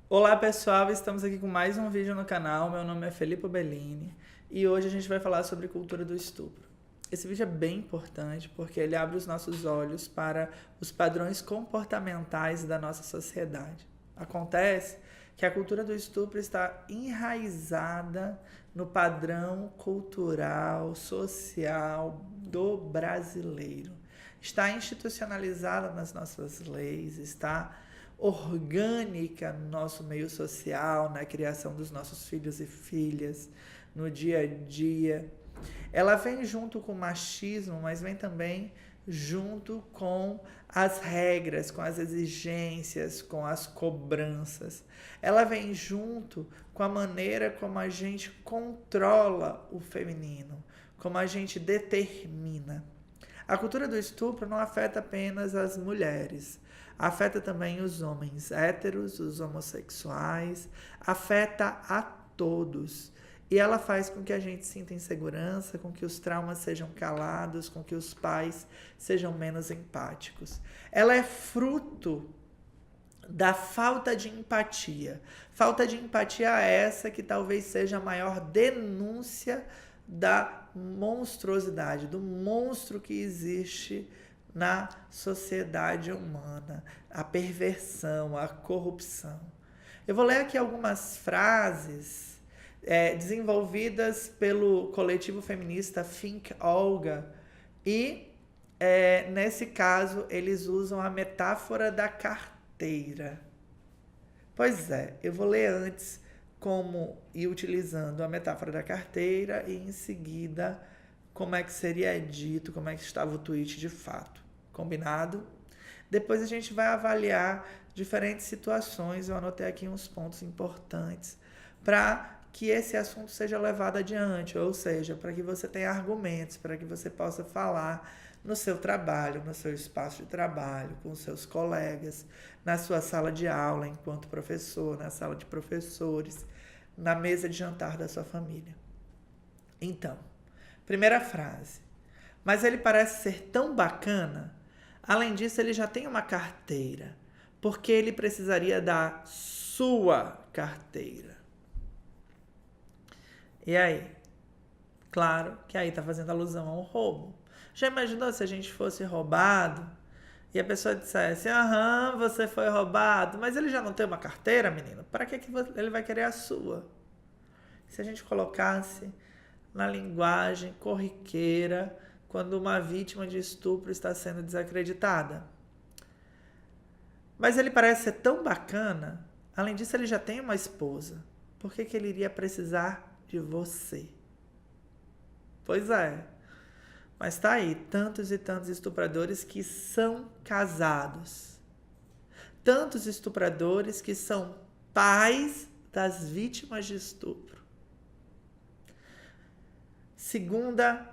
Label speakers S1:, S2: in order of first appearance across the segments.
S1: Olá pessoal, estamos aqui com mais um vídeo no canal. Meu nome é Felipe Bellini e hoje a gente vai falar sobre cultura do estupro. Esse vídeo é bem importante porque ele abre os nossos olhos para os padrões comportamentais da nossa sociedade. Acontece que a cultura do estupro está enraizada no padrão cultural, social do brasileiro. Está institucionalizada nas nossas leis, está orgânica no nosso meio social, na criação dos nossos filhos e filhas, no dia a dia. Ela vem junto com o machismo, mas vem também junto com as regras, com as exigências, com as cobranças. Ela vem junto com a maneira como a gente controla o feminino, como a gente determina. A cultura do estupro não afeta apenas as mulheres, afeta também os homens héteros, os homossexuais, afeta a todos. E ela faz com que a gente sinta insegurança, com que os traumas sejam calados, com que os pais sejam menos empáticos. Ela é fruto da falta de empatia. Falta de empatia essa que talvez seja a maior denúncia da monstruosidade, do monstro que existe na sociedade humana, a perversão, a corrupção. Eu vou ler aqui algumas frases desenvolvidas pelo coletivo feminista Think Olga e, nesse caso, eles usam a metáfora da carteira. Pois é, eu vou ler antes como ir utilizando a metáfora da carteira e em seguida como é que seria dito, como é que estava o tweet de fato. Combinado? Depois a gente vai avaliar diferentes situações. Eu anotei aqui uns pontos importantes para que esse assunto seja levado adiante, ou seja, para que você tenha argumentos, para que você possa falar no seu trabalho, no seu espaço de trabalho, com os seus colegas, na sua sala de aula enquanto professor, na sala de professores, na mesa de jantar da sua família. Então, primeira frase. Mas ele parece ser tão bacana. Além disso, ele já tem uma carteira. Porque ele precisaria da sua carteira. E aí? Claro que aí está fazendo alusão a um roubo. Já imaginou se a gente fosse roubado e a pessoa dissesse: aham, você foi roubado, mas ele já não tem uma carteira, menino? Para que ele vai querer a sua? Se a gente colocasse na linguagem corriqueira quando uma vítima de estupro está sendo desacreditada. Mas ele parece ser tão bacana. Além disso, ele já tem uma esposa. Por que ele iria precisar de você? Pois é. Mas tá aí, tantos e tantos estupradores que são casados. Tantos estupradores que são pais das vítimas de estupro. Segunda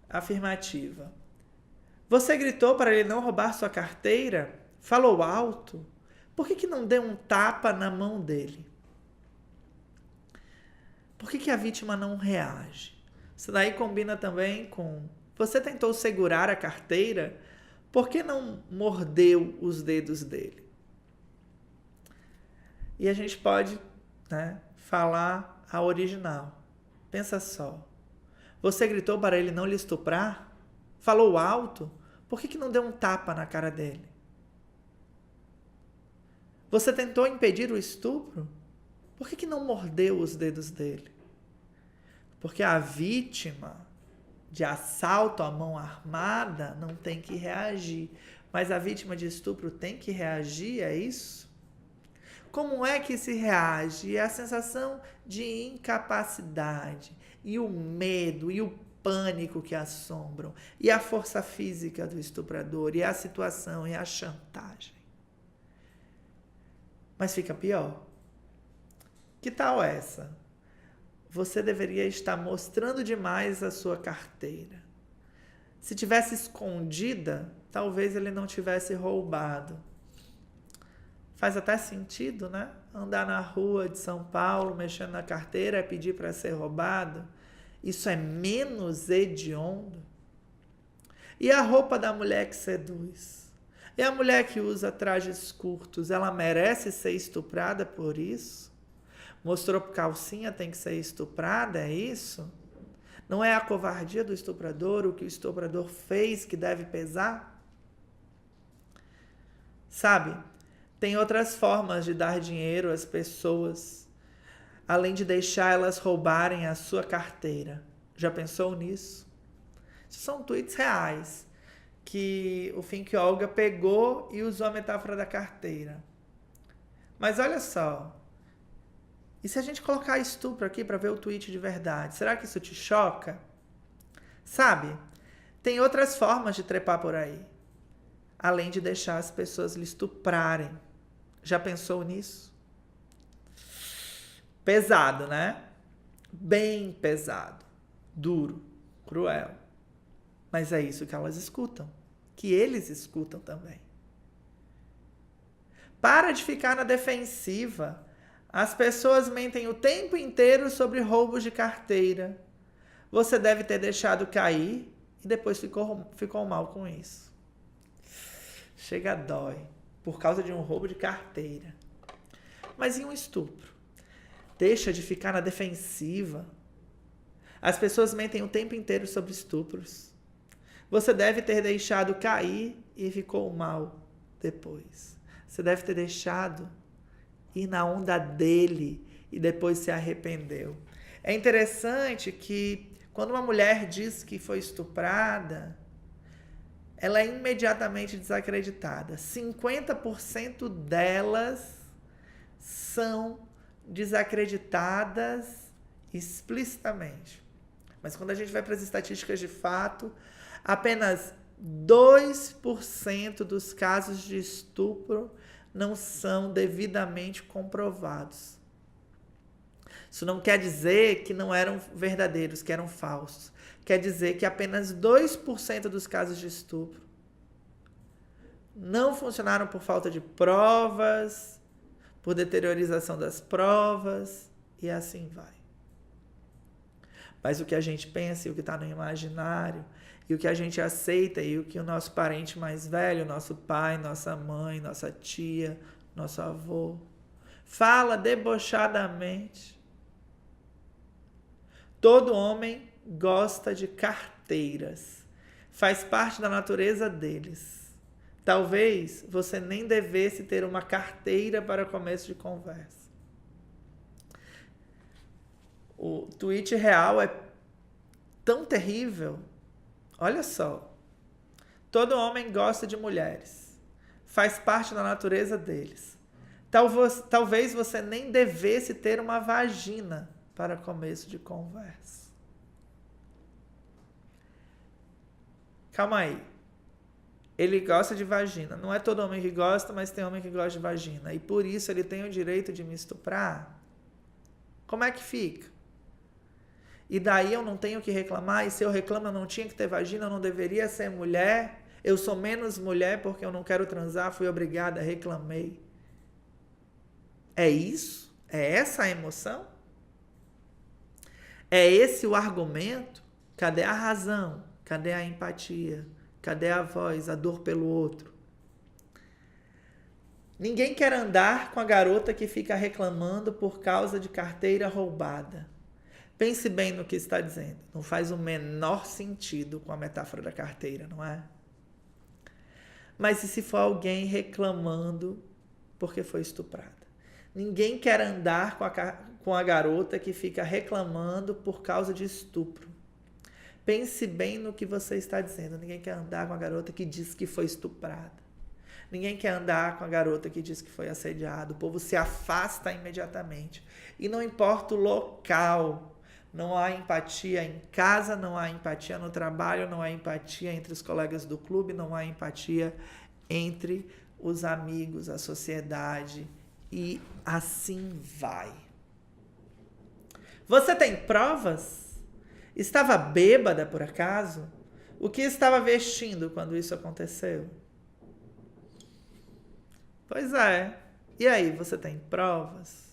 S1: afirmativa. Você gritou para ele não roubar sua carteira? Falou alto? Por que não deu um tapa na mão dele? Por que a vítima não reage? Isso daí combina também com: você tentou segurar a carteira? Por que não mordeu os dedos dele? E a gente pode, falar a original. Pensa só. Você gritou para ele não lhe estuprar? Falou alto? Por que não deu um tapa na cara dele? Você tentou impedir o estupro? Por que não mordeu os dedos dele? Porque a vítima de assalto à mão armada não tem que reagir. Mas a vítima de estupro tem que reagir, é isso? Como é que se reage? É a sensação de incapacidade, e o medo, e o pânico que assombram, e a força física do estuprador, e a situação, e a chantagem. Mas fica pior. Que tal essa? Você deveria estar mostrando demais a sua carteira. Se tivesse escondida, talvez ele não tivesse roubado. Faz até sentido, né? Andar na rua de São Paulo, mexendo na carteira, pedir para ser roubado. Isso é menos hediondo. E a roupa da mulher que seduz? E a mulher que usa trajes curtos, ela merece ser estuprada por isso? Mostrou calcinha, tem que ser estuprada, é isso? Não é a covardia do estuprador, o que o estuprador fez que deve pesar? Sabe? Tem outras formas de dar dinheiro às pessoas, além de deixar elas roubarem a sua carteira. Já pensou nisso? Isso são tweets reais que o Fink Olga pegou e usou a metáfora da carteira. Mas olha só, e se a gente colocar estupro aqui para ver o tweet de verdade, será que isso te choca? Sabe, tem outras formas de trepar por aí, além de deixar as pessoas lhe estuprarem. Já pensou nisso? Pesado, né? Bem pesado, duro, cruel. Mas é isso que elas escutam, que eles escutam também. Para de ficar na defensiva. As pessoas mentem o tempo inteiro sobre roubos de carteira. Você deve ter deixado cair e depois ficou mal com isso. Chega a dói, por causa de um roubo de carteira. Mas e um estupro? Deixa de ficar na defensiva. As pessoas mentem o tempo inteiro sobre estupros. Você deve ter deixado cair e ficou mal depois. Você deve ter deixado ir na onda dele e depois se arrependeu. É interessante que quando uma mulher diz que foi estuprada, ela é imediatamente desacreditada. 50% delas são desacreditadas explicitamente. Mas quando a gente vai para as estatísticas de fato, apenas 2% dos casos de estupro não são devidamente comprovados. Isso não quer dizer que não eram verdadeiros, que eram falsos. Quer dizer que apenas 2% dos casos de estupro não funcionaram por falta de provas, por deteriorização das provas, e assim vai. Mas o que a gente pensa e o que está no imaginário, e o que a gente aceita e o que o nosso parente mais velho, nosso pai, nossa mãe, nossa tia, nosso avô, fala debochadamente. Todo homem gosta de carteiras. Faz parte da natureza deles. Talvez você nem devesse ter uma carteira para começo de conversa. O tweet real é tão terrível. Olha só. Todo homem gosta de mulheres. Faz parte da natureza deles. Talvez você nem devesse ter uma vagina para começo de conversa. Calma aí. Ele gosta de vagina. Não é todo homem que gosta, mas tem homem que gosta de vagina. E por isso ele tem o direito de me estuprar? Como é que fica? E daí eu não tenho que reclamar? E se eu reclamo eu não tinha que ter vagina, eu não deveria ser mulher? Eu sou menos mulher porque eu não quero transar, fui obrigada, reclamei. É isso? É essa a emoção? É esse o argumento? Cadê a razão? Cadê a empatia? Cadê a voz, a dor pelo outro? Ninguém quer andar com a garota que fica reclamando por causa de carteira roubada. Pense bem no que está dizendo. Não faz o menor sentido com a metáfora da carteira, não é? Mas e se for alguém reclamando porque foi estuprada? Ninguém quer andar com a garota que fica reclamando por causa de estupro. Pense bem no que você está dizendo. Ninguém quer andar com a garota que diz que foi estuprada. Ninguém quer andar com a garota que diz que foi assediado. O povo se afasta imediatamente. E não importa o local. Não há empatia em casa, não há empatia no trabalho, não há empatia entre os colegas do clube, não há empatia entre os amigos, a sociedade. E assim vai. Você tem provas? Estava bêbada, por acaso? O que estava vestindo quando isso aconteceu? Pois é. E aí, você tem provas?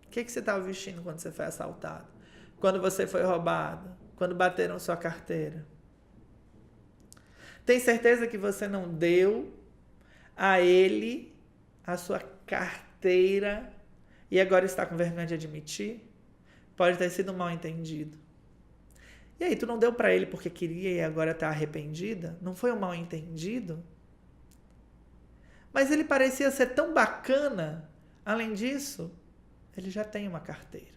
S1: O que você estava vestindo quando você foi assaltado? Quando você foi roubado? Quando bateram sua carteira? Tem certeza que você não deu a ele a sua carteira e agora está com vergonha de admitir? Pode ter sido um mal entendido. E aí, tu não deu para ele porque queria e agora está arrependida? Não foi um mal entendido? Mas ele parecia ser tão bacana. Além disso, ele já tem uma carteira.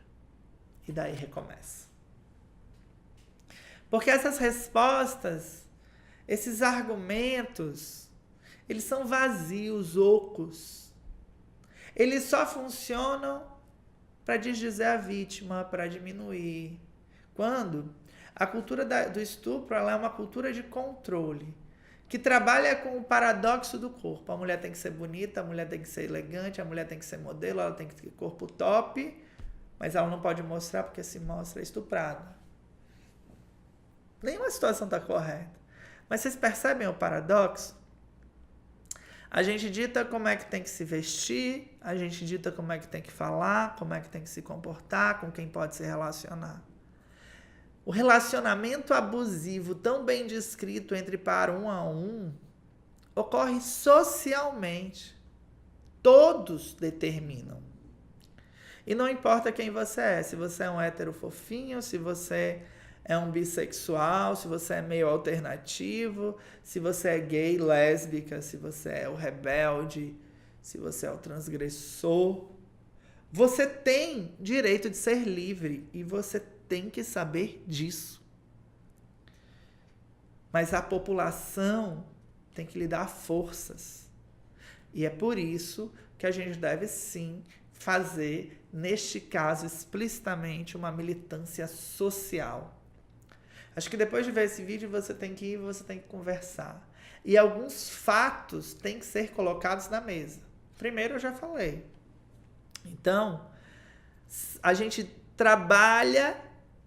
S1: E daí recomeça. Porque essas respostas, esses argumentos, eles são vazios, ocos. Eles só funcionam para desdizer a vítima, para diminuir. Quando a cultura do estupro ela é uma cultura de controle, que trabalha com o paradoxo do corpo. A mulher tem que ser bonita, a mulher tem que ser elegante, a mulher tem que ser modelo, ela tem que ter corpo top, mas ela não pode mostrar porque se mostra estuprada. Nenhuma situação está correta. Mas vocês percebem o paradoxo? A gente dita como é que tem que se vestir, a gente dita como é que tem que falar, como é que tem que se comportar, com quem pode se relacionar. O relacionamento abusivo, tão bem descrito entre par um a um, ocorre socialmente. Todos determinam. E não importa quem você é, se você é um hétero fofinho, se você é um bissexual, se você é meio alternativo, se você é gay, lésbica, se você é o rebelde, se você é o transgressor. Você tem direito de ser livre e você tem que saber disso. Mas a população tem que lhe dar forças. E é por isso que a gente deve sim fazer, neste caso explicitamente, uma militância social. Acho que depois de ver esse vídeo você tem que ir, você tem que conversar. E alguns fatos têm que ser colocados na mesa. Primeiro eu já falei. Então, a gente trabalha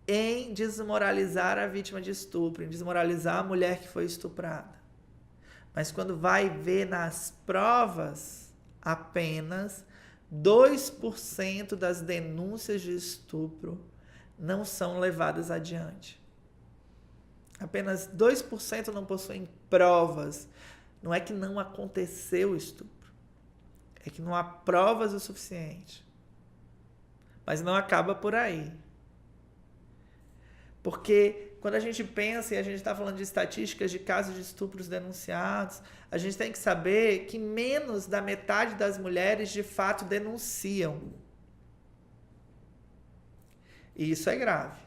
S1: em desmoralizar a vítima de estupro, em desmoralizar a mulher que foi estuprada. Mas quando vai ver nas provas, apenas 2% das denúncias de estupro não são levadas adiante. Apenas 2% não possuem provas. Não é que não aconteceu o estupro. É que não há provas o suficiente. Mas não acaba por aí. Porque quando a gente pensa e a gente está falando de estatísticas de casos de estupros denunciados, a gente tem que saber que menos da metade das mulheres de fato denunciam. E isso é grave.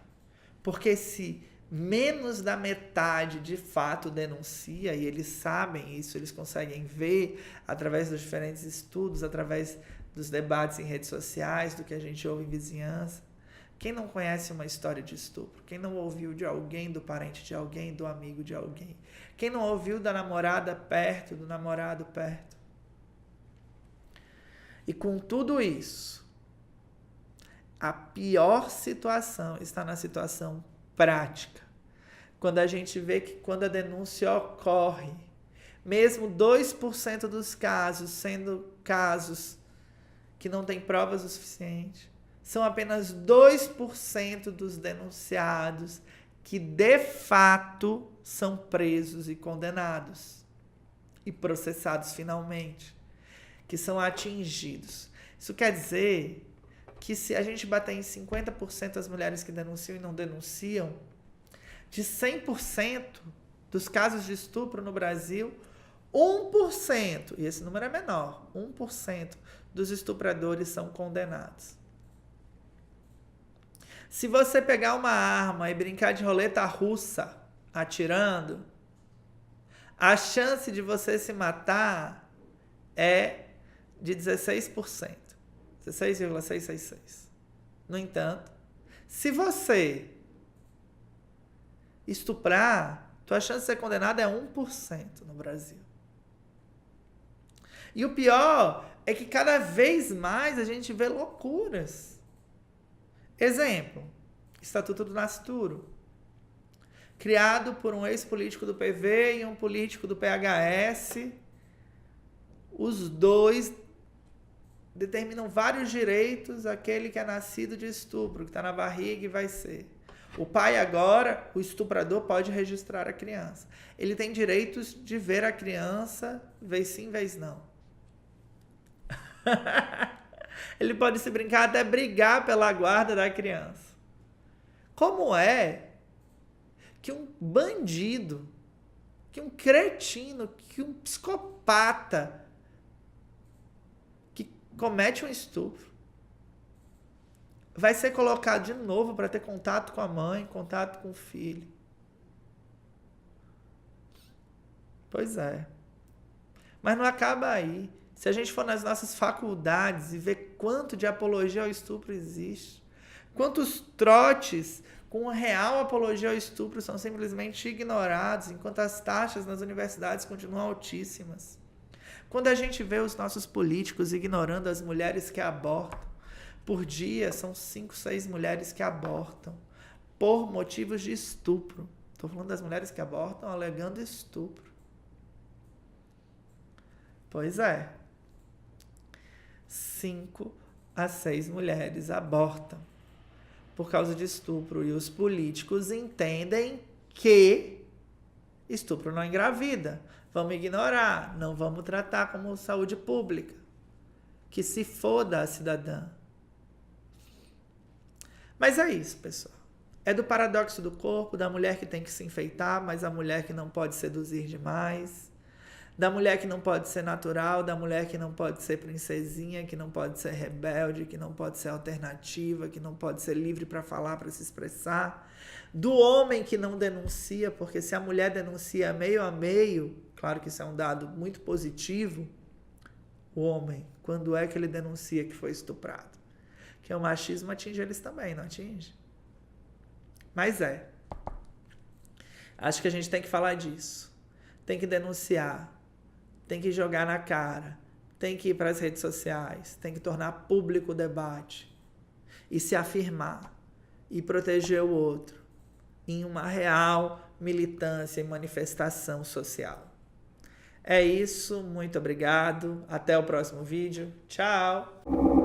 S1: Porque se menos da metade de fato denuncia, e eles sabem isso, eles conseguem ver através dos diferentes estudos, através dos debates em redes sociais, do que a gente ouve em vizinhança. Quem não conhece uma história de estupro? Quem não ouviu de alguém, do parente de alguém, do amigo de alguém? Quem não ouviu da namorada perto, do namorado perto? E com tudo isso, a pior situação está na situação prática. Quando a gente vê que quando a denúncia ocorre, mesmo 2% dos casos sendo casos que não têm provas o suficiente, são apenas 2% dos denunciados que de fato são presos e condenados e processados finalmente, que são atingidos. Isso quer dizer que se a gente bater em 50% as mulheres que denunciam e não denunciam, de 100% dos casos de estupro no Brasil, 1%, e esse número é menor, 1% dos estupradores são condenados. Se você pegar uma arma e brincar de roleta russa atirando, a chance de você se matar é de 16%. 16,666. No entanto, se você estuprar, tua chance de ser condenado é 1% no Brasil. E o pior é que cada vez mais a gente vê loucuras. Exemplo, Estatuto do Nascituro. Criado por um ex-político do PV e um político do PHS. Os dois determinam vários direitos àquele que é nascido de estupro, que está na barriga e vai ser. O pai agora, o estuprador, pode registrar a criança. Ele tem direitos de ver a criança, vez sim, vez não. Ele pode se brincar até brigar pela guarda da criança. Como é que um bandido, que um cretino, que um psicopata que comete um estupro vai ser colocado de novo para ter contato com a mãe, contato com o filho? Pois é. Mas não acaba aí. Se a gente for nas nossas faculdades e ver quanto de apologia ao estupro existe, quantos trotes com real apologia ao estupro são simplesmente ignorados, enquanto as taxas nas universidades continuam altíssimas. Quando a gente vê os nossos políticos ignorando as mulheres que abortam, por dia são 5, 6 mulheres que abortam por motivos de estupro. Estou falando das mulheres que abortam alegando estupro. Pois é. 5 a 6 mulheres abortam por causa de estupro. E os políticos entendem que estupro não engravida. Vamos ignorar, não vamos tratar como saúde pública. Que se foda a cidadã. Mas é isso, pessoal. É do paradoxo do corpo, da mulher que tem que se enfeitar, mas a mulher que não pode seduzir demais, da mulher que não pode ser natural, da mulher que não pode ser princesinha, que não pode ser rebelde, que não pode ser alternativa, que não pode ser livre para falar, para se expressar, do homem que não denuncia, porque se a mulher denuncia meio a meio, claro que isso é um dado muito positivo, o homem, quando é que ele denuncia que foi estuprado? Que o machismo atinge eles também, não atinge? Mas é. Acho que a gente tem que falar disso. Tem que denunciar. Tem que jogar na cara. Tem que ir para as redes sociais. Tem que tornar público o debate. E se afirmar. E proteger o outro. Em uma real militância e manifestação social. É isso. Muito obrigado. Até o próximo vídeo. Tchau!